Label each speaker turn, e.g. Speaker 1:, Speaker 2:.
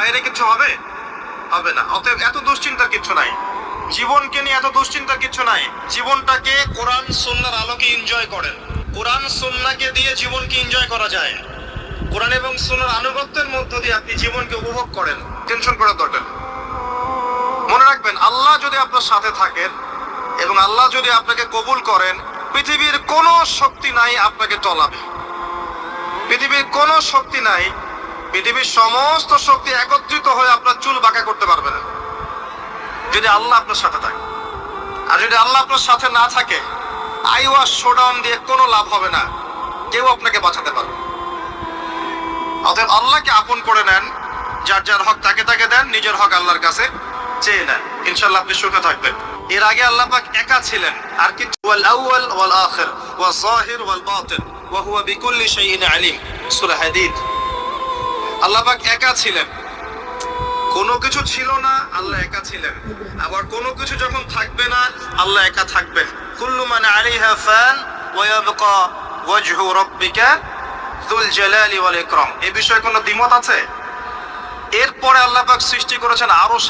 Speaker 1: বাইরে কিছু হবে? হবে না। অতএব এত দুশ্চিন্তার কিছু নাই, জীবনকে নিয়ে এত দুশ্চিন্তার কিছু নাই। জীবনটাকে কোরআন সুন্নাহর আলোকে এনজয় করেন। কোরআন সুন্নাহকে দিয়ে জীবনকে এনজয় করা যায়। কোরআন এবং সুন্নাহর আনুগত্যের মধ্য দিয়ে আপনি জীবনকে উপভোগ করেন। টেনশন করার দরকার নেই। মনে রাখবেন, আল্লাহ যদি আপনার সাথে থাকেন এবং আল্লাহ যদি আপনাকে কবুল করেন, পৃথিবীর কোনো শক্তি নাই আপনাকে টলাবে। পৃথিবীর কোনো শক্তি নাই, পৃথিবীর সমস্ত শক্তি একত্রিত হয়ে আপনার চুল বাঁকা করতে পারবে না, যদি আল্লাহ আপনার সাথে থাকে। আর যদি আল্লাহ আপনার সাথে না থাকে, আইওয়াস শোডাউন দিয়ে কোনো লাভ হবে না, কেউ আপনাকে বাঁচাতে পারবে। অতএব আল্লাহকে আপন করে নেন, যার যার হক তাকে তাকে দেন, নিজের হক আল্লাহর কাছে চেয়ে নেন, ইনশাআল্লাহ আপনি সুখে থাকবেন। এর আগে আল্লাহ পাক একা ছিলেন, আর কি ওয়াল আউয়াল ওয়াল আখির ওয়াল যাহির ওয়াল বাতিন ওয়া হুয়া বিকুল্লি শাইইন আলিম, সূরা হাদীদ। আল্লাহ পাক একা ছিলেন, কোনো কিছু ছিল না, আল্লাহ একা ছিলেন। আবার কোনো কিছু যখন থাকবে না, আল্লাহ একা থাকবেন। কুল্লু মান আলাইহা ফান ওয়া ইয়াবকা ওয়াজহু রাব্বিকা যুল জালালি ওয়াল ইকরাম। এই বিষয়ে কোনো দ্বিমত আছে? এরপরে আল্লাহ পাক সৃষ্টি করেছেন আরশ।